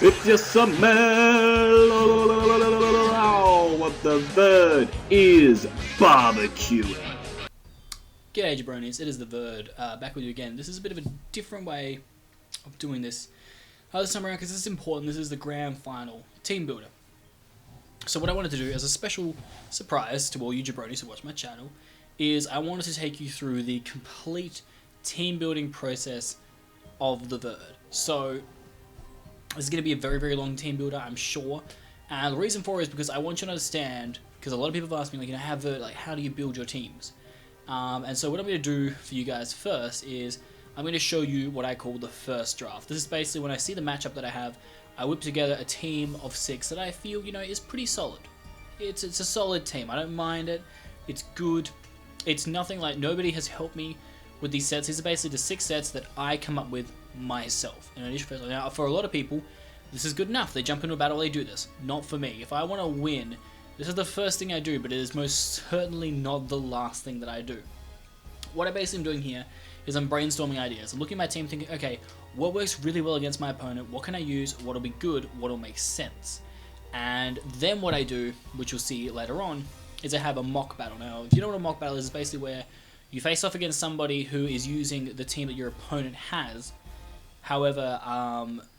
It's your summer. What the bird is barbecuing. G'day jabronis, it is TheVerd, back with you again. This is a bit of a different way of doing this this time around because this is important. This is the grand final Teambuilder. So what I wanted to do as a special surprise to all you jabronis who watch my channel is I wanted to take you through the complete team building process of TheVerd. So this is going to be a very, very long team builder, I'm sure. And the reason for it is because I want you to understand, because a lot of people have asked me, how do you build your teams? And so what I'm going to do for you guys first is I'm going to show you what I call the first draft. This is basically when I see the matchup that I have, I whip together a team of 6 that I feel, is pretty solid. It's a solid team. I don't mind it. It's good. It's nothing like, nobody has helped me with these sets. These are basically the 6 sets that I come up with myself. Now, for a lot of people, this is good enough. They jump into a battle, they do this. Not for me. If I want to win, this is the first thing I do, but it is most certainly not the last thing that I do. What I basically am doing here is I'm brainstorming ideas. I'm looking at my team thinking, okay, what works really well against my opponent? What can I use? What'll be good? What'll make sense? And then what I do, which you'll see later on, is I have a mock battle. Now, if you know what a mock battle is, it's basically where you face off against somebody who is using the team that your opponent has. However,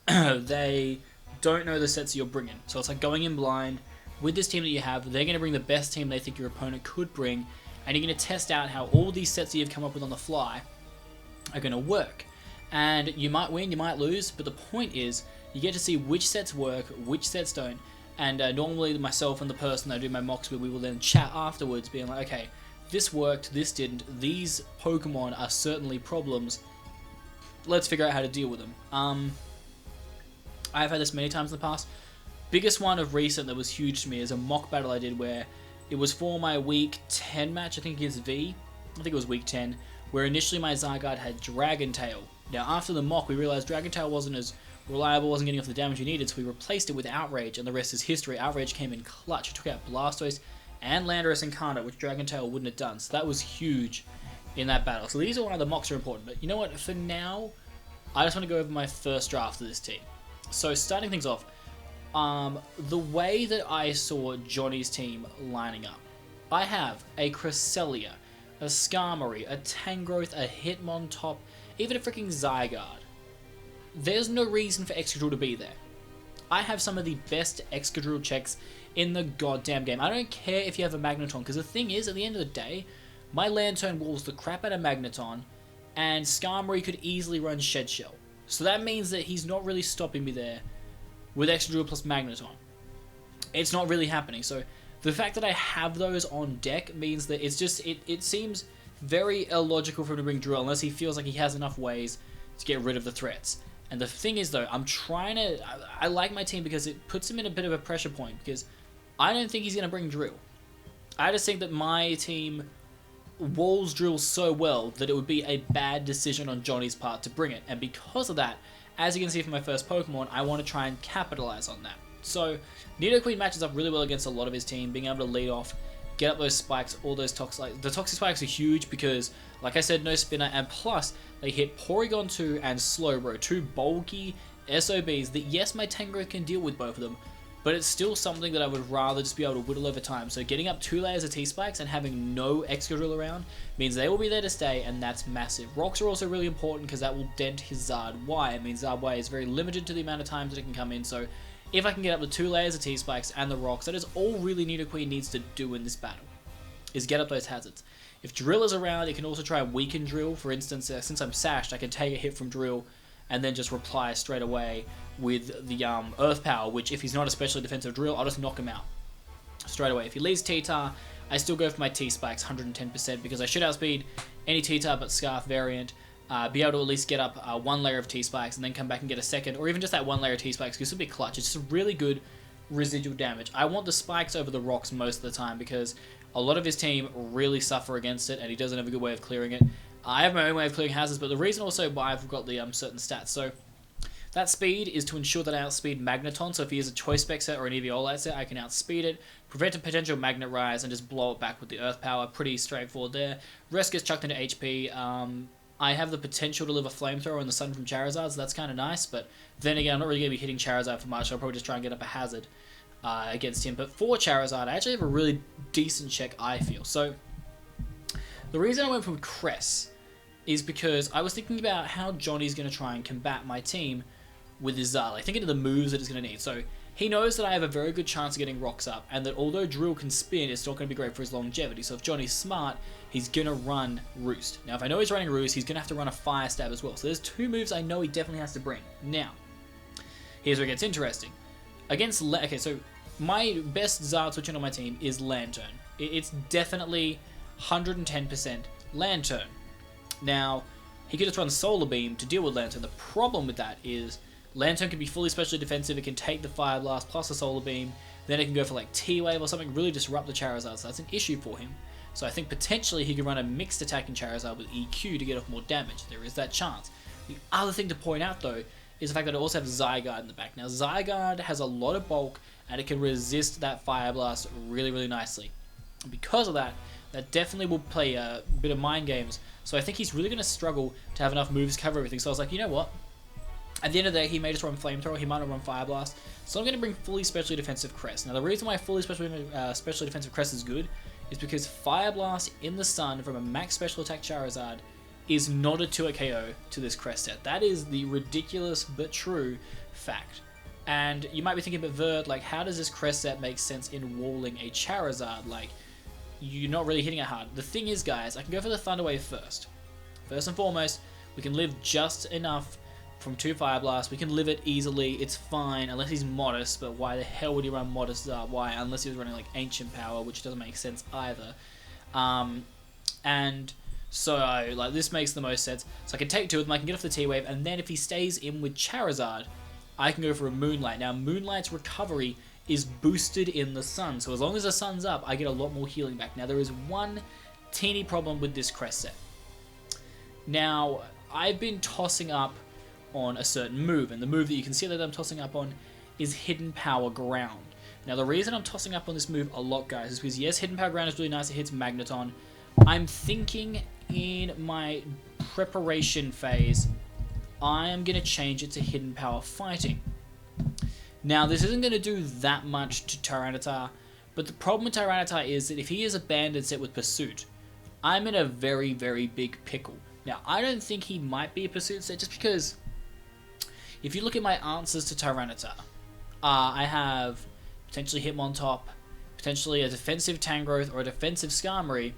they don't know the sets you're bringing. So it's like going in blind. With this team that you have, they're going to bring the best team they think your opponent could bring, and you're going to test out how all these sets that you've come up with on the fly are going to work. And you might win, you might lose, but the point is you get to see which sets work, which sets don't, and normally myself and the person I do my mocks with, we will then chat afterwards being like, okay, this worked, this didn't, these Pokemon are certainly problems, let's figure out how to deal with them. I've had this many times in the past. Biggest one of recent that was huge to me is a mock battle I did where it was for my week 10 match, I think against V. I think it was week 10, where initially my Zygarde had Dragon Tail. Now after the mock we realized Dragon Tail wasn't as reliable, wasn't getting off the damage we needed, so we replaced it with Outrage, and the rest is history. Outrage came in clutch. It took out Blastoise and Landorus and Incarnate, which Dragon Tail wouldn't have done, so that was huge in that battle. So these are why the mocks are important, but you know what, for now, I just want to go over my first draft of this team. So starting things off, the way that I saw Johnny's team lining up, I have a Cresselia, a Skarmory, a Tangrowth, a Hitmontop, even a freaking Zygarde. There's no reason for Excadrill to be there. I have some of the best Excadrill checks in the goddamn game. I don't care if you have a Magneton, because the thing is, at the end of the day, my Lantern walls the crap out of Magneton, and Skarmory could easily run Shed Shell. So that means that he's not really stopping me there with Excadrill plus Magneton. It's not really happening. So the fact that I have those on deck means that it's just, it seems very illogical for him to bring Drill unless he feels like he has enough ways to get rid of the threats. And the thing is though, I like my team because it puts him in a bit of a pressure point, because I don't think he's going to bring Drill. I just think that my team walls Drill so well that it would be a bad decision on Johnny's part to bring it, and because of that, as you can see from my first Pokemon, I want to try and capitalize on that. So Nidoqueen matches up really well against a lot of his team, being able to lead off, get up those spikes, all those toxic. The toxic spikes are huge because, like I said, no spinner, and plus they hit Porygon 2 and Slowbro, 2 bulky SOBs that, yes, my Tangrowth can deal with both of them, but it's still something that I would rather just be able to whittle over time. So getting up 2 layers of T-Spikes and having no Excadrill around means they will be there to stay, and that's massive. Rocks are also really important because that will dent his Zard Y. It means Zard Y is very limited to the amount of times that it can come in, so if I can get up to 2 layers of T-Spikes and the Rocks, that is all really Nidoqueen needs to do in this battle, is get up those hazards. If Drill is around, it can also try and weaken Drill. For instance, since I'm sashed, I can take a hit from Drill and then just reply straight away with the Earth Power, which if he's not especially defensive Drill, I'll just knock him out straight away. If he leaves T-Tar, I still go for my T-Spikes 110% because I should outspeed any T-Tar but Scarf variant, be able to at least get up 1 layer of T-Spikes and then come back and get a second, or even just that 1 layer of T-Spikes, because it'll be clutch. It's just really good residual damage. I want the Spikes over the Rocks most of the time because a lot of his team really suffer against it and he doesn't have a good way of clearing it. I have my own way of clearing hazards, but the reason also why I've got the certain stats. So that speed is to ensure that I outspeed Magneton, so if he has a Choice Spec set or an Eviolite set, I can outspeed it, prevent a potential Magnet Rise, and just blow it back with the Earth Power. Pretty straightforward there. Rest gets chucked into HP. I have the potential to live a flamethrower in the sun from Charizard, so that's kind of nice. But then again, I'm not really going to be hitting Charizard for much. I'll probably just try and get up a hazard against him. But for Charizard, I actually have a really decent check, I feel. So the reason I went for Cress is because I was thinking about how Johnny's going to try and combat my team with his Zard, like thinking of the moves that he's going to need. So he knows that I have a very good chance of getting rocks up, and that although Drill can spin, it's not going to be great for his longevity. So if Johnny's smart, he's going to run Roost. Now, if I know he's running Roost, he's going to have to run a Fire Stab as well. So there's 2 moves I know he definitely has to bring. Now, here's where it gets interesting. Okay, so my best Zard switching on my team is Lantern. It's definitely 110% Lantern. Now, he could just run Solar Beam to deal with Lantern. The problem with that is Lantern can be fully specially defensive. It can take the Fire Blast plus a Solar Beam. Then it can go for like T-Wave or something, really disrupt the Charizard. So that's an issue for him. So I think potentially he could run a mixed attacking Charizard with EQ to get off more damage. There is that chance. The other thing to point out though is the fact that it also has Zygarde in the back. Now Zygarde has a lot of bulk and it can resist that Fire Blast really, really nicely. And because of that, that definitely will play a bit of mind games. So I think he's really going to struggle to have enough moves to cover everything. So I was like, you know what? At the end of the day, he may just run Flamethrower, he might not run Fire Blast. So I'm going to bring fully specially defensive Crest. Now the reason why fully specially defensive Crest is good is because Fire Blast in the sun from a max special attack Charizard is not a 2-hit KO to this Crest set. That is the ridiculous but true fact. And you might be thinking, but Verd, like, how does this Crest set make sense in walling a Charizard? Like, you're not really hitting it hard. The thing is, guys, I can go for the Thunder Wave first. First and foremost, we can live just enough from 2 Fire Blasts. We can live it easily. It's fine, unless he's Modest. But why the hell would he run Modest? Why? Unless he was running, like, Ancient Power, which doesn't make sense either. And so, like, this makes the most sense. So I can take 2 of them, I can get off the T-Wave, and then if he stays in with Charizard, I can go for a Moonlight. Now, Moonlight's recovery is boosted in the sun, so as long as the sun's up, I get a lot more healing back. Now, there is one teeny problem with this Crest set. Now, I've been tossing up on a certain move, and the move that you can see that I'm tossing up on is Hidden Power Ground. Now, the reason I'm tossing up on this move a lot, guys, is because, yes, Hidden Power Ground is really nice, it hits Magneton. I'm thinking in my preparation phase, I am going to change it to Hidden Power Fighting. Now, this isn't going to do that much to Tyranitar, but the problem with Tyranitar is that if he is abandoned set with Pursuit, I'm in a very, very big pickle. Now, I don't think he might be a Pursuit set just because if you look at my answers to Tyranitar, I have potentially Hitmontop, potentially a defensive Tangrowth or a defensive Skarmory,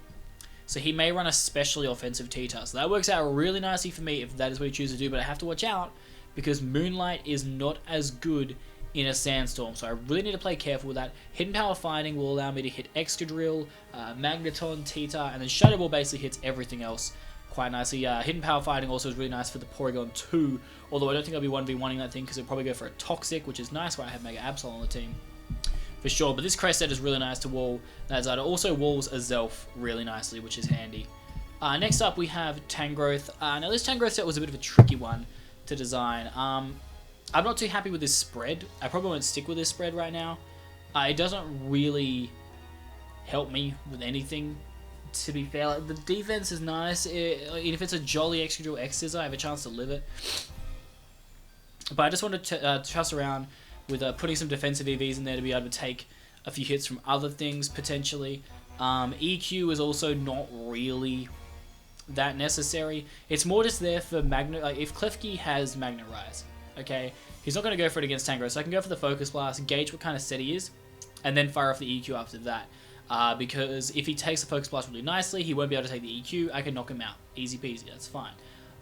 so he may run a specially offensive T-Tar. So that works out really nicely for me if that is what he chooses to do, but I have to watch out because Moonlight is not as good in a Sandstorm, so I really need to play careful with that. Hidden Power Fighting will allow me to hit Excadrill, Magneton, T-Tar, and then Shadow Ball basically hits everything else quite nicely. Hidden Power Fighting also is really nice for the Porygon 2, although I don't think I'll be 1v1ing that thing because it'll probably go for a Toxic, which is nice where I have Mega Absol on the team. For sure, but this Crest set is really nice to wall. That Zard also walls a Zelf really nicely, which is handy. Next up we have Tangrowth. Now this Tangrowth set was a bit of a tricky one to design. I'm not too happy with this spread. I probably won't stick with this spread right now. It doesn't really help me with anything, to be fair. Like, the defense is nice. If it's a Jolly Excadrill X-Scissor, I have a chance to live it. But I just wanted to trust around with putting some defensive EVs in there to be able to take a few hits from other things, potentially. EQ is also not really that necessary. It's more just there for Magnet. Like, if Klefki has Magnet Rise, okay, he's not going to go for it against Tangrowth, so I can go for the Focus Blast, gauge what kind of set he is, and then fire off the EQ after that. Because if he takes the Focus Blast really nicely, he won't be able to take the EQ. I can knock him out. Easy peasy, that's fine.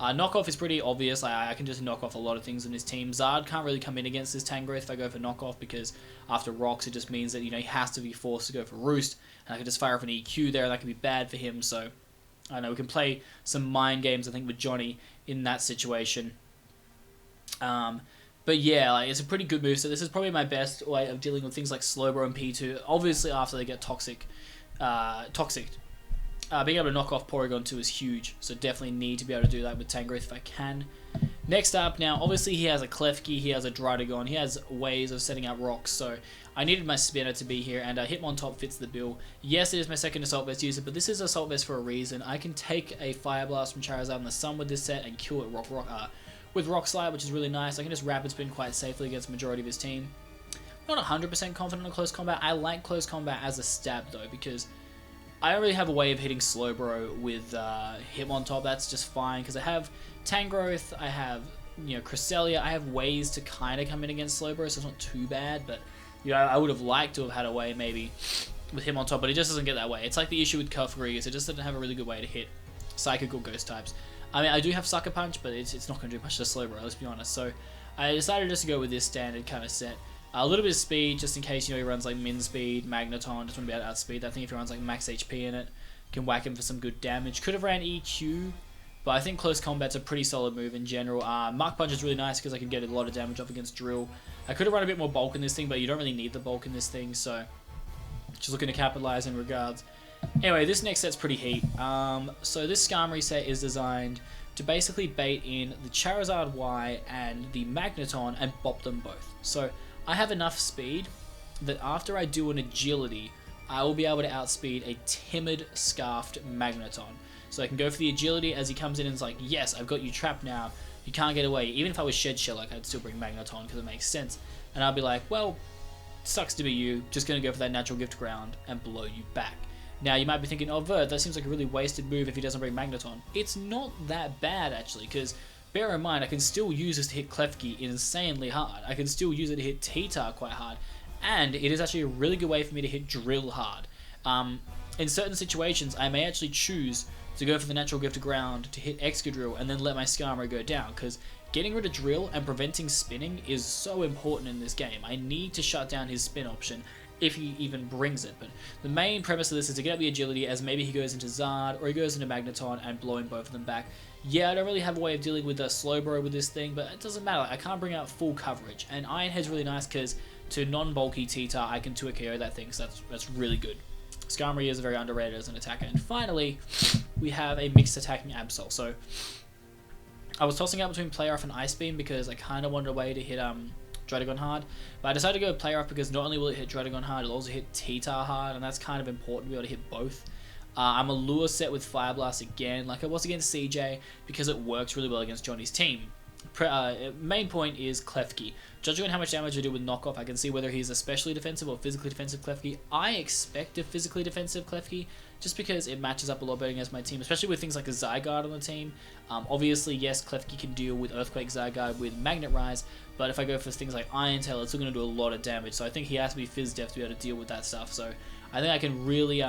Knockoff is pretty obvious. I can just knock off a lot of things in his team. Zard can't really come in against this Tangrowth if I go for knockoff, because after rocks it just means that, you know, he has to be forced to go for Roost, and I can just fire off an EQ there, and that can be bad for him. So I know we can play some mind games, I think, with Johnny in that situation. But yeah, like, it's a pretty good move. So this is probably my best way of dealing with things like Slowbro and P2. Obviously, after they get Toxic. Being able to knock off Porygon 2 is huge, so definitely need to be able to do that with Tangrowth if I can. Next up, now obviously he has a Klefki, he has a Drydagon, he has ways of setting up rocks, so I needed my spinner to be here, and Hitmontop fits the bill. Yes, it is my second Assault Vest user, but this is Assault Vest for a reason. I can take a Fire Blast from Charizard in the sun with this set and kill it with Rock Slide, which is really nice. I can just Rapid Spin quite safely against the majority of his team. Not 100% confident on Close Combat. I like Close Combat as a stab though, because I don't really have a way of hitting Slowbro with Hitmontop. That's just fine, because I have Tangrowth, I have Cresselia, I have ways to kind of come in against Slowbro, so it's not too bad, but I would have liked to have had a way maybe with Hitmontop, but it just doesn't get that way. It's like the issue with Kofrigus, it just doesn't have a really good way to hit Psychic or Ghost types. I mean, I do have Sucker Punch, but it's not going to do much to Slowbro, let's be honest. So I decided just to go with this standard kind of set. A little bit of speed, just in case he runs like Min Speed, Magneton, just want to be able to outspeed that thing. If he runs like max HP in it, can whack him for some good damage. Could have ran EQ, but I think Close Combat's a pretty solid move in general. Mark Punch is really nice because I can get a lot of damage off against Drill. I could have run a bit more bulk in this thing, but you don't really need the bulk in this thing, so just looking to capitalize in regards. Anyway, this next set's pretty heat. So this Skarmory set is designed to basically bait in the Charizard Y and the Magneton and bop them both. So I have enough speed that after I do an agility, I will be able to outspeed a timid Scarfed Magneton. So I can go for the agility as he comes in and is like, yes, I've got you trapped now. You can't get away. Even if I was Shed Shell, I'd still bring Magneton because it makes sense. And I'll be like, well, sucks to be you. Just going to go for that Natural Gift Ground and blow you back. Now, you might be thinking, oh, Verd, that seems like a really wasted move if he doesn't bring Magneton. It's not that bad, actually, because bear in mind, I can still use this to hit Klefki insanely hard. I can still use it to hit T-Tar quite hard. And it is actually a really good way for me to hit Drill hard. In certain situations, I may actually choose to go for the Natural Gift of Ground to hit Excadrill and then let my Skarmory go down, because getting rid of Drill and preventing spinning is so important in this game. I need to shut down his spin option if he even brings it, but the main premise of this is to get up the agility as maybe he goes into Zard or he goes into Magneton and blowing both of them back. Yeah, I don't really have a way of dealing with a Slowbro with this thing, but it doesn't matter. I can't bring out full coverage, and Iron Head's really nice because to non-bulky T-Tar, I can 2 KO that thing, so that's really good. Skarmory is very underrated as an attacker. And finally, we have a mixed attacking Absol. So I was tossing out between Play Rough and Ice Beam because I kind of wanted a way to hit Drydagon hard, but I decided to go with Play Rough because not only will it hit Drydagon hard, it'll also hit T-Tar hard, and that's kind of important to be able to hit both. I'm a lure set with Fire Blast again, like I was against CJ, because it works really well against Johnny's team. Main point is Klefki. Judging on how much damage I do with Knockoff, I can see whether he's especially defensive or physically defensive Klefki. I expect a physically defensive Klefki, just because it matches up a lot better against my team, especially with things like a Zygarde on the team. Obviously, yes, Klefki can deal with Earthquake Zygarde with Magnet Rise, but if I go for things like Iron Tail, it's still going to do a lot of damage, so I think he has to be Phys Def to be able to deal with that stuff. So I think I can really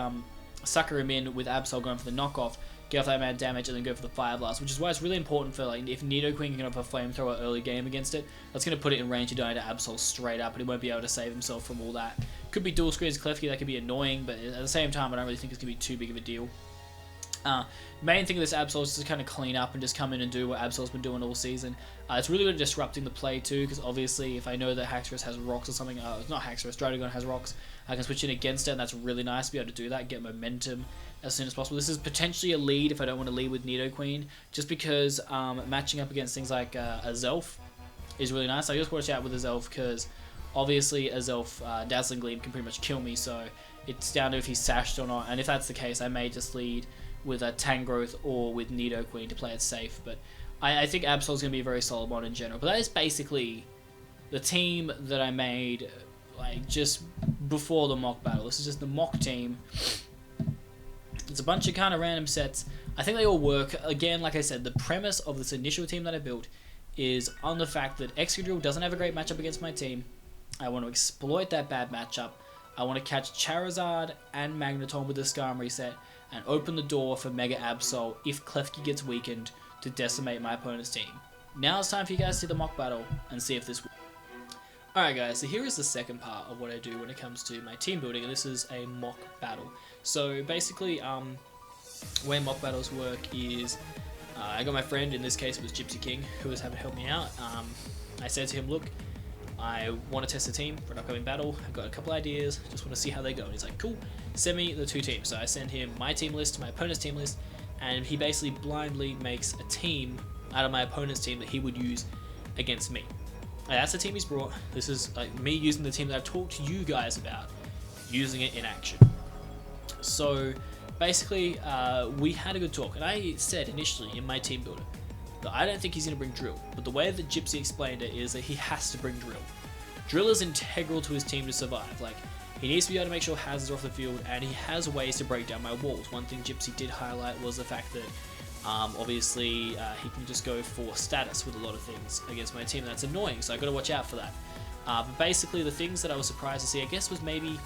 sucker him in with Absol going for the knockoff, get off that amount of damage, and then go for the Fire Blast, which is why it's really important for, like, if Nidoqueen can get off a Flamethrower early game against it, that's going to put it in range to die to Absol straight up, and he won't be able to save himself from all that. Could be dual screens Klefki, that could be annoying, but at the same time, I don't really think it's going to be too big of a deal. Main thing of this Absol is to kind of clean up and just come in and do what Absol's been doing all season. It's really good at disrupting the play too, because obviously if I know that Haxorus has rocks or something, not Haxorus, Drydagon has rocks, I can switch in against it, and that's really nice to be able to do that, get momentum as soon as possible. This is potentially a lead if I don't want to lead with Nidoqueen, just because matching up against things like a Zelf is really nice. I just watch out with a Zelf because obviously a Zelf Dazzling Gleam can pretty much kill me, so it's down to if he's sashed or not, and if that's the case, I may just lead with a Tangrowth or with Nidoqueen to play it safe, but I think Absol's going to be a very solid one in general. But that is basically the team that I made like just before the mock battle. This is just the mock team. It's a bunch of kind of random sets. I think they all work. Again, like I said, the premise of this initial team that I built is on the fact that Excadrill doesn't have a great matchup against my team. I want to exploit that bad matchup. I want to catch Charizard and Magneton with the Skarmory set and open the door for Mega Absol if Klefki gets weakened to decimate my opponent's team. Now it's time for you guys to see the mock battle and see if this works. Alright guys, so here is the second part of what I do when it comes to my team building, and this is a mock battle. So basically, way mock battles work is, I got my friend, in this case it was Gypsy King, who was having to help me out. I said to him, look, I want to test the team for an upcoming battle. I've got a couple ideas, just want to see how they go. And he's like, cool, send me the 2 teams. So I send him my team list, my opponent's team list, and he basically blindly makes a team out of my opponent's team that he would use against me. And that's the team he's brought. This is like me using the team that I've talked to you guys about, using it in action. So basically, we had a good talk, and I said initially in my team builder that I don't think he's going to bring drill, but the way that Gypsy explained it is that he has to bring drill. Drill is integral to his team to survive. Like, he needs to be able to make sure hazards are off the field, and he has ways to break down my walls. One thing Gypsy did highlight was the fact that obviously he can just go for status with a lot of things against my team. That's annoying, so I got to watch out for that. But basically, the things that I was surprised to see, I guess, was maybe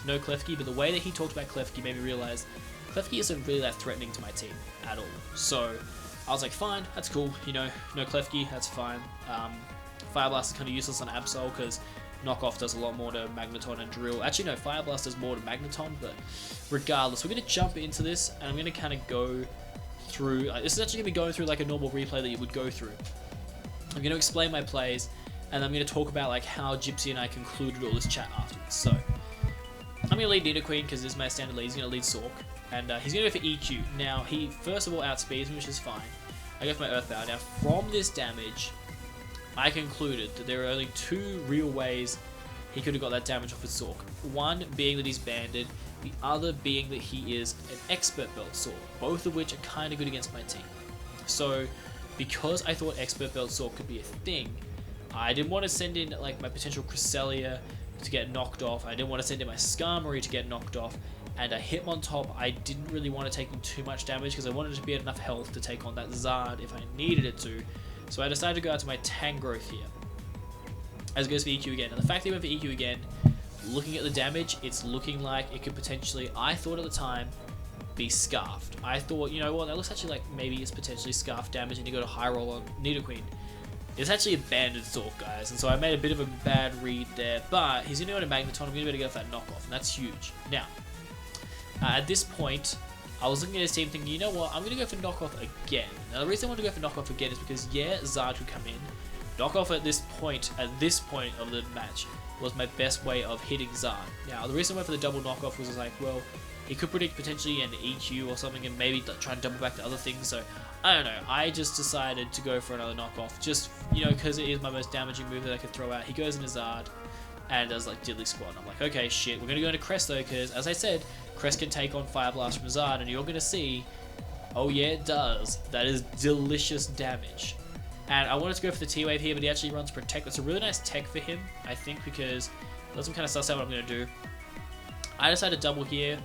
no Klefki, but the way that he talked about Klefki made me realize Klefki isn't really that threatening to my team at all. So I was like, fine, that's cool, you know, no Klefki, that's fine. Fire Blast is kind of useless on Absol because Knockoff does a lot more to Magneton and Drill. Actually, no, Fire Blast does more to Magneton, but regardless, we're going to jump into this, and I'm going to kind of go through, this is actually going to be going through like a normal replay that you would go through. I'm going to explain my plays, and I'm going to talk about like how Gypsy and I concluded all this chat afterwards. So, I'm going to lead Nidoqueen because this is my standard lead. He's going to lead Sork, and he's going to go for EQ. Now, he first of all outspeeds me, which is fine. I go for my Earthbound. Now, from this damage, I concluded that there are only two real ways he could have got that damage off his Sork. One being that he's banded, the other being that he is an Expert Belt Sork, both of which are kind of good against my team. So, because I thought Expert Belt Sork could be a thing, I didn't want to send in like my potential Cresselia to get knocked off. I didn't want to send in my Skarmory to get knocked off. And a Hitmontop, I didn't really want to take in too much damage because I wanted it to be at enough health to take on that Zard if I needed it to. So I decided to go out to my Tangrowth here, as it goes for EQ again. And the fact that he went for EQ again, looking at the damage, it's looking like it could potentially, I thought at the time, be Scarfed. I thought, you know what, that looks actually like maybe it's potentially Scarf damage and you go to High Roll on Nidoqueen. It's actually a banded Sork, guys, and so I made a bit of a bad read there, but he's going to go to Magneton, I'm going to be able to get off that knockoff, and that's huge. Now, at this point, I was looking at his team thinking, you know what, I'm going to go for knockoff again. Now, the reason I want to go for knockoff again is because, yeah, Zard could come in. Knockoff at this point of the match, was my best way of hitting Zard. Now, the reason I went for the double knockoff was like, well, he could predict potentially an EQ or something and maybe try and double back to other things, so I don't know. I just decided to go for another knockoff, just, you know, because it is my most damaging move that I could throw out. He goes into Zard and does like Diddly Squat. And I'm like, okay, shit, we're going to go into Crest though, because as I said, Crest can take on Fire Blast from Zard, and you're going to see, oh yeah, it does. That is delicious damage. And I wanted to go for the T-Wave here, but he actually runs Protect. That's a really nice tech for him, I think, because it lets him kind of suss out what I'm going to do. I decided to double here.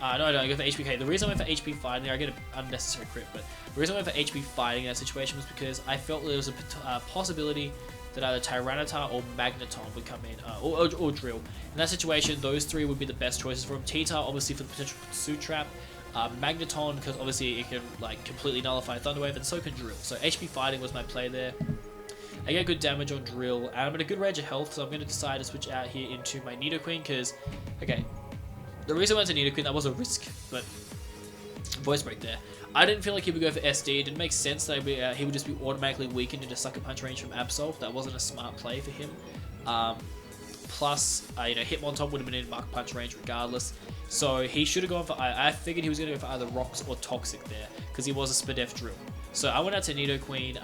No, I don't. I go for HPK. The reason I went for HP fighting there, I get an unnecessary crit, but the reason I went for HP fighting in that situation was because I felt there was a possibility that either Tyranitar or Magneton would come in, or Drill. In that situation, those three would be the best choices for him. T-Tar, obviously, for the potential Pursuit Trap. Magneton, because obviously it can like completely nullify Thunder Wave, and so can Drill. So HP fighting was my play there. I get good damage on Drill, and I'm at a good range of health, so I'm going to decide to switch out here into my Nidoqueen, because, okay, the reason I went to Nidoqueen, that was a risk, but voice break there. I didn't feel like he would go for SD. It didn't make sense that he would just be automatically weakened into Sucker Punch range from Absol. That wasn't a smart play for him. Plus, you know, Hitmontop would have been in Mark Punch range regardless. So he should have gone for, I figured he was going to go for either Rocks or Toxic there, because he was a Spadef Drill. So I went out to Nidoqueen,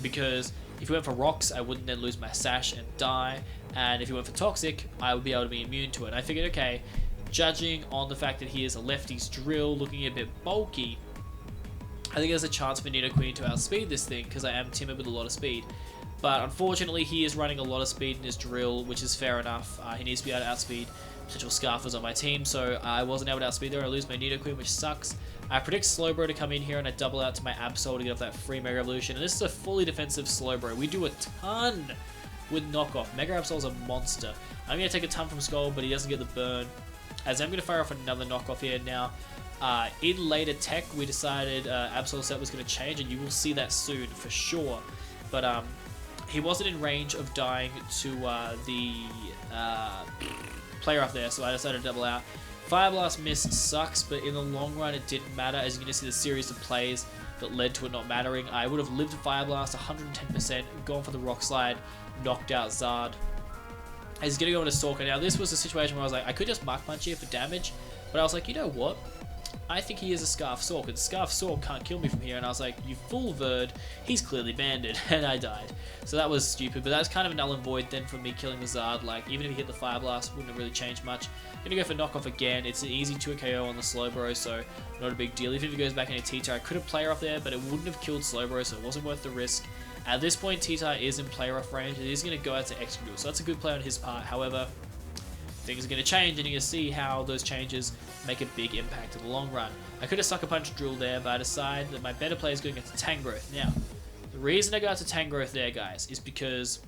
because if he went for Rocks, I wouldn't then lose my Sash and die. And if he went for Toxic, I would be able to be immune to it. And I figured, okay, judging on the fact that he is a lefty's Drill, looking a bit bulky, I think there's a chance for Nidoqueen to outspeed this thing, because I am timid with a lot of speed. But unfortunately, he is running a lot of speed in his Drill, which is fair enough. He needs to be able to outspeed potential Scarfers on my team, so I wasn't able to outspeed there. I lose my Nidoqueen, which sucks. I predict Slowbro to come in here, and I double out to my Absol to get off that free Mega Evolution. And this is a fully defensive Slowbro. We do a ton with knockoff. Mega Absol's a monster. I'm going to take a ton from Skull, but he doesn't get the burn, as I'm going to fire off another knockoff here now. In later tech, we decided Absol set was going to change, and you will see that soon for sure. But he wasn't in range of dying to the player up there, so I decided to double out. Fire Blast miss sucks, but in the long run, it didn't matter, as you're going to see the series of plays that led to it not mattering. I would have lived Fire Blast 110%, gone for the Rock Slide, knocked out Zard. He's going to go into Stalker. Now, this was a situation where I was like, I could just Mark Punch here for damage, but I was like, you know what? I think he is a Scarf Sword, because Scarf Sword can't kill me from here. And I was like, you fool, Verd, he's clearly banded, and I died. So that was stupid, but that's kind of a null and void then for me killing the Zard. Like, even if he hit the Fire Blast, wouldn't have really changed much. I'm gonna go for knockoff again. It's an easy 2 KO on the Slowbro, so not a big deal. Even if he goes back into T-Tar, I could have player off there, but it wouldn't have killed Slowbro, so it wasn't worth the risk. At this point, T-Tar is in player off range. It is going to go out to Execute, so that's a good play on his part. However, things are going to change, and you're going to see how those changes make a big impact in the long run. I could have Sucker Punch Drill there, but I decided that my better play is going into Tangrowth. Now, the reason I got to Tangrowth there, guys, is because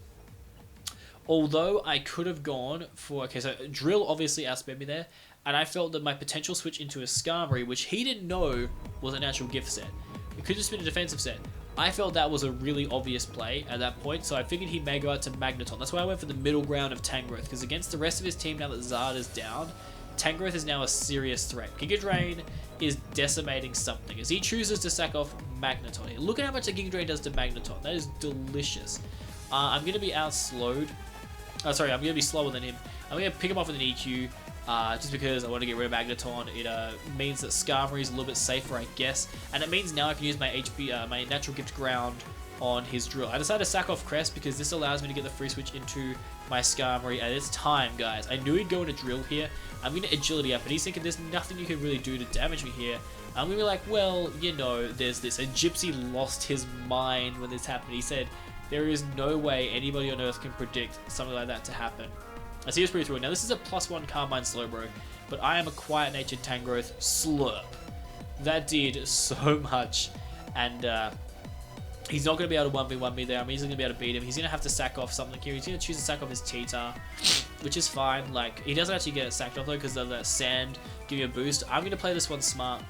although I could have gone for... Okay, so Drill obviously outsped me there, and I felt that my potential switch into a Skarmory, which he didn't know was a natural gift set. It could just been a defensive set. I felt that was a really obvious play at that point, so I figured he may go out to Magneton. That's why I went for the middle ground of Tangrowth, because against the rest of his team, now that Zard is down, Tangrowth is now a serious threat. Giga Drain is decimating something, as he chooses to sack off Magneton. Look at how much the Giga Drain does to Magneton. That is delicious. I'm going to be outslowed. I'm going to be slower than him. I'm going to pick him off with an EQ. Just because I want to get rid of Magneton. It means that Skarmory is a little bit safer, I guess, and it means now I can use my my natural gift ground on his Drill. I decided to sack off Crest because this allows me to get the free switch into my Skarmory, and it's time, guys. I knew he'd go into Drill here. I'm going to Agility up, but he's thinking there's nothing you can really do to damage me here. I'm going to be like, well, you know, there's this. And Gypsy lost his mind when this happened. He said, there is no way anybody on Earth can predict something like that to happen. I see this pretty through. Now this is a +1 Carmine Slowbro, but I am a quiet natured Tangrowth Slurp. That did so much, and he's not going to be able to 1v1 me there. I'm easily going to be able to beat him. He's going to have to sack off something here. He's going to choose to sack off his T-Tar, which is fine. Like, he doesn't actually get it sacked off though because of that sand give you a boost. I'm going to play this one smart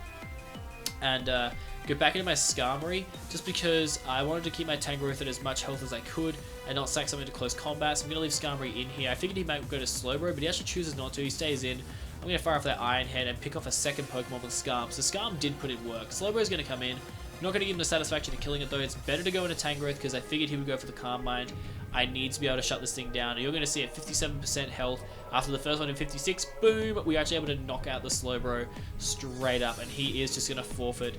and go back into my Skarmory just because I wanted to keep my Tangrowth at as much health as I could and not sack something to close combat. So I'm going to leave Skarmory in here. I figured he might go to Slowbro, but he actually chooses not to. He stays in. I'm going to fire off that Iron Head and pick off a second Pokemon with Skarm. So Skarm did put in work. Slowbro is going to come in. I'm not going to give him the satisfaction of killing it though. It's better to go into Tangrowth because I figured he would go for the Calm Mind. I need to be able to shut this thing down. And you're going to see at 57% health after the first one in 56. Boom! We're actually able to knock out the Slowbro straight up. And he is just going to forfeit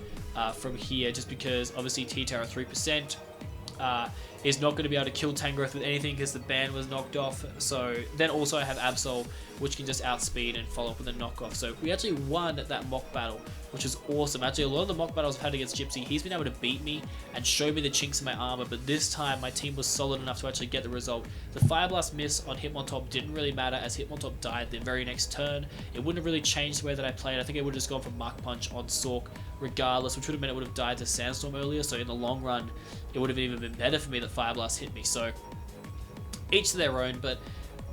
from here just because obviously T-Tar at 3%. Is not going to be able to kill Tangrowth with anything because the ban was knocked off. So then also I have Absol, which can just outspeed and follow up with a knockoff. So we actually won that mock battle, which is awesome. Actually, a lot of the mock battles I've had against Gypsy, he's been able to beat me and show me the chinks in my armor, but this time my team was solid enough to actually get the result. The Fire Blast miss on Hitmontop didn't really matter as Hitmontop died the very next turn. It wouldn't have really changed the way that I played. I think I would have just gone for Mach Punch on Sork regardless, which would have meant it would have died to Sandstorm earlier, so in the long run, it would have even been better for me that Fire Blast hit me. So each to their own, but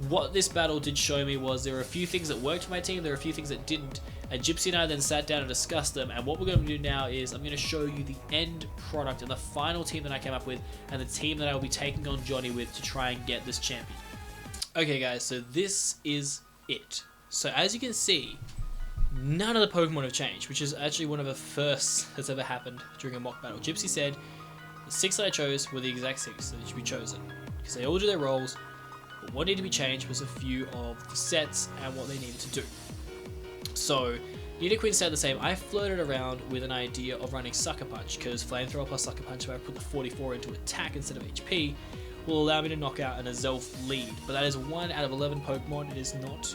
what this battle did show me was there were a few things that worked for my team, there were a few things that didn't, and Gypsy and I then sat down and discussed them, and what we're going to do now is I'm going to show you the end product and the final team that I came up with, and the team that I will be taking on Johnny with to try and get this champion. Okay guys, so this is it. So as you can see, none of the Pokemon have changed, which is actually one of the firsts that's ever happened during a mock battle. Gypsy said the 6 that I chose were the exact 6 that should be chosen, because they all do their roles, but what needed to be changed was a few of the sets and what they needed to do. So, Unicorn stayed the same. I flirted around with an idea of running Sucker Punch, because Flamethrower plus Sucker Punch, where I put the 44 into attack instead of HP, will allow me to knock out an Azelf lead. But that is 1 out of 11 Pokemon. It is not,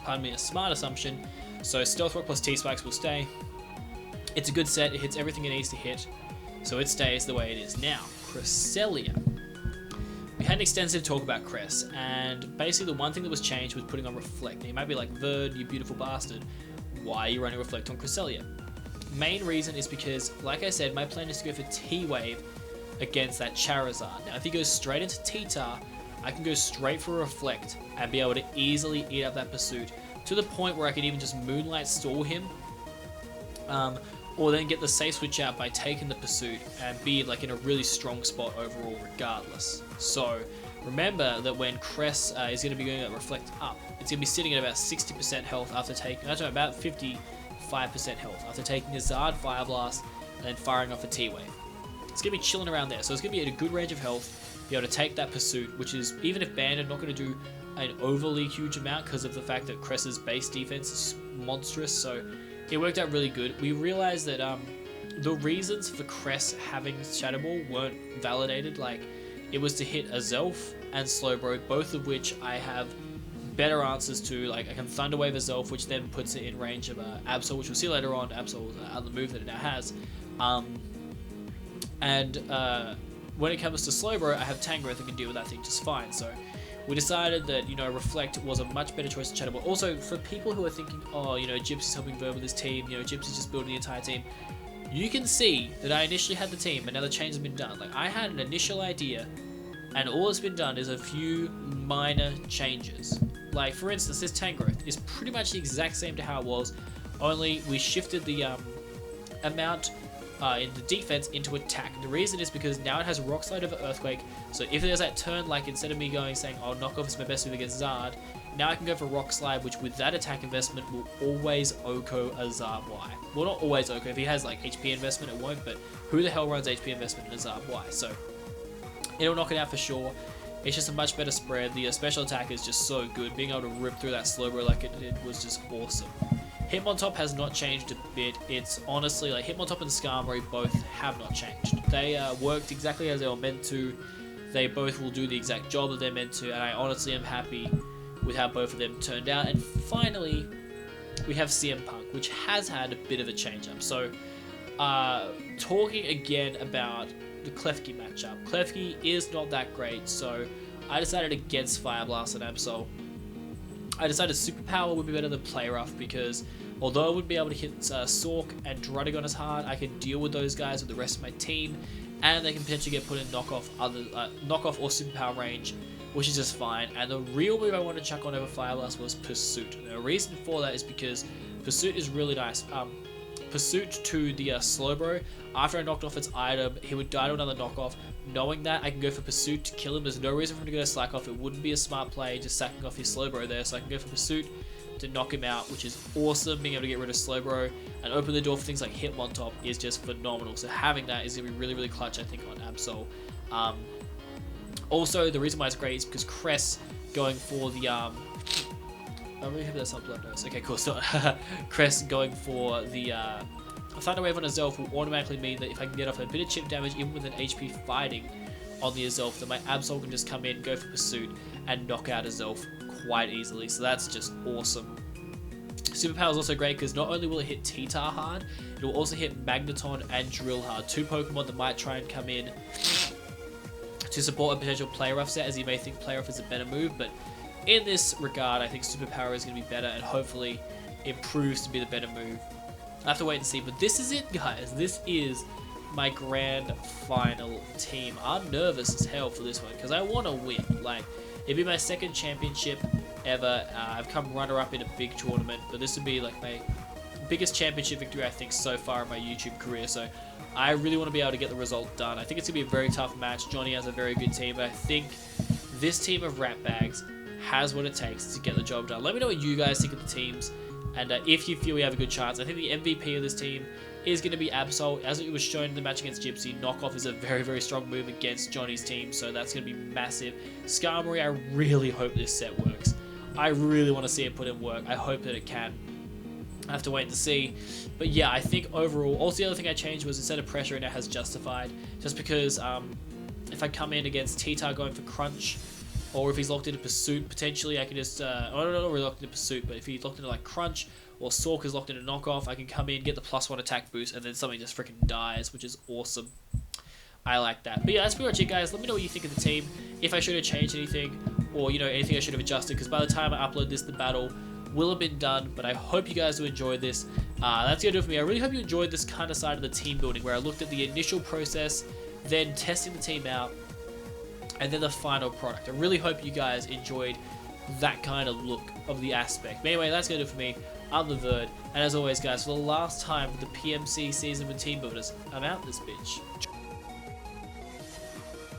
pardon me, a smart assumption. So Stealth Rock plus T-Spikes will stay. It's a good set. It hits everything it needs to hit. So it stays the way it is. Now, Cresselia. We had an extensive talk about Cress, and basically the one thing that was changed was putting on Reflect. Now you might be like, Verd, you beautiful bastard, why are you running Reflect on Cresselia? Main reason is because, like I said, my plan is to go for T-Wave against that Charizard. Now if he goes straight into T-Tar, I can go straight for Reflect and be able to easily eat up that Pursuit, to the point where I could even just Moonlight stall him, or then get the safe switch out by taking the Pursuit and be like in a really strong spot overall regardless. So remember that when Cress is going to be going to Reflect up, it's going to be sitting at about 60% health after taking, actually about 55% health after taking a Zard Fire Blast and then firing off a T-Wave. It's going to be chilling around there, so it's going to be at a good range of health, be able to take that Pursuit, which is, even if banded, not going to do an overly huge amount because of the fact that Cress's base defense is monstrous, so it worked out really good. We realized that the reasons for Cress having Shadow Ball weren't validated. Like, it was to hit a Zelf and Slowbro, both of which I have better answers to. Like, I can Thunder Wave a Zelf, which then puts it in range of Absol, which we'll see later on. Absol's other move that it now has. When it comes to Slowbro, I have Tangrowth that can deal with that thing just fine. So we decided that, you know, Reflect was a much better choice than Shadow Ball. Also, for people who are thinking, oh, you know, Gypsy's helping Verd with his team, you know, Gypsy's just building the entire team, you can see that I initially had the team, and now the change has been done. Like, I had an initial idea, and all that's been done is a few minor changes. Like, for instance, this Tangrowth is pretty much the exact same to how it was, only we shifted the amount in the defense into attack. The reason is because now it has Rock Slide over Earthquake, so if there's that turn, like instead of me saying, oh, Knock Off is my best move against Zard, now I can go for Rock Slide, which with that attack investment will always OHKO a Zard Y. Well, not always OHKO. If he has like HP investment, it won't, but who the hell runs HP investment in a Zard Y? So it'll knock it out for sure. It's just a much better spread. The special attack is just so good. Being able to rip through that Slowbro like it did was just awesome. Hitmontop has not changed a bit. It's honestly like Hitmontop and Skarmory both have not changed. They worked exactly as they were meant to. They both will do the exact job that they're meant to, and I honestly am happy with how both of them turned out. And finally, we have CM Punk, which has had a bit of a change up. So, talking again about the Klefki matchup. Klefki is not that great, so I decided against Fire Blast and Absol. I decided Superpower would be better than Play Rough because although I wouldn't be able to hit Sork and Druddigon as hard, I can deal with those guys with the rest of my team, and they can potentially get put in knockoff or Superpower range, which is just fine. And the real move I wanted to chuck on over Fire Blast was Pursuit. And the reason for that is because Pursuit is really nice. Pursuit to the Slowbro, after I knocked off its item, he would die to another knockoff. Knowing that, I can go for Pursuit to kill him. There's no reason for him to go to Slack Off. It wouldn't be a smart play just sacking off his Slowbro there, so I can go for Pursuit to knock him out, which is awesome. Being able to get rid of Slowbro and open the door for things like Hitmontop is just phenomenal. So having that is going to be really, really clutch, I think, on Absol. Also, the reason why it's great is because Cress going for the I really hope that's not blood nose. Okay, cool. So Cress going for the Thunder Wave on a Zelf will automatically mean that if I can get off a bit of chip damage, even with an HP fighting on the Zelf, then my Absol can just come in, go for Pursuit, and knock out a Zelf quite easily. So that's just awesome. Superpower is also great because not only will it hit T-Tar hard, it will also hit Magneton and Drill hard. Two Pokemon that might try and come in to support a potential Play Rough set, as you may think Play Rough is a better move, but in this regard, I think Superpower is going to be better and hopefully it proves to be the better move. I have to wait and see, but this is it, guys. This is my grand final team. I'm nervous as hell for this one because I want to win. Like, it'd be my second championship ever. I've come runner-up in a big tournament, but this would be like my biggest championship victory, I think, so far in my YouTube career. So I really want to be able to get the result done. I think it's going to be a very tough match. Johnny has a very good team, but I think this team of Rat Bags has what it takes to get the job done. Let me know what you guys think of the teams, and if you feel we have a good chance. I think the MVP of this team is going to be Absol. As it was shown in the match against Gypsy, Knockoff is a very, very strong move against Johnny's team, so that's going to be massive. Skarmory, I really hope this set works. I really want to see it put in work. I hope that it can. I have to wait and see. But yeah, I think overall, also the other thing I changed was instead of Pressure, it now has Justified, just because if I come in against T-Tar going for Crunch, or if he's locked into Pursuit, potentially I can just, I don't know if we're locked into Pursuit, but if he's locked into like Crunch, or Sork is locked into Knockoff, I can come in, get the +1 attack boost, and then something just freaking dies, which is awesome. I like that. But yeah, that's pretty much it, guys. Let me know what you think of the team, if I should have changed anything, or, you know, anything I should have adjusted, because by the time I upload this, the battle will have been done. But I hope you guys will enjoy this. That's going to do it for me. I really hope you enjoyed this kind of side of the team building, where I looked at the initial process, then testing the team out, and then the final product. I really hope you guys enjoyed that kind of look of the aspect. But anyway, that's going to do it for me. I'm TheVerd, and as always, guys, for the last time for the PMC season with Team Builders, I'm out this bitch.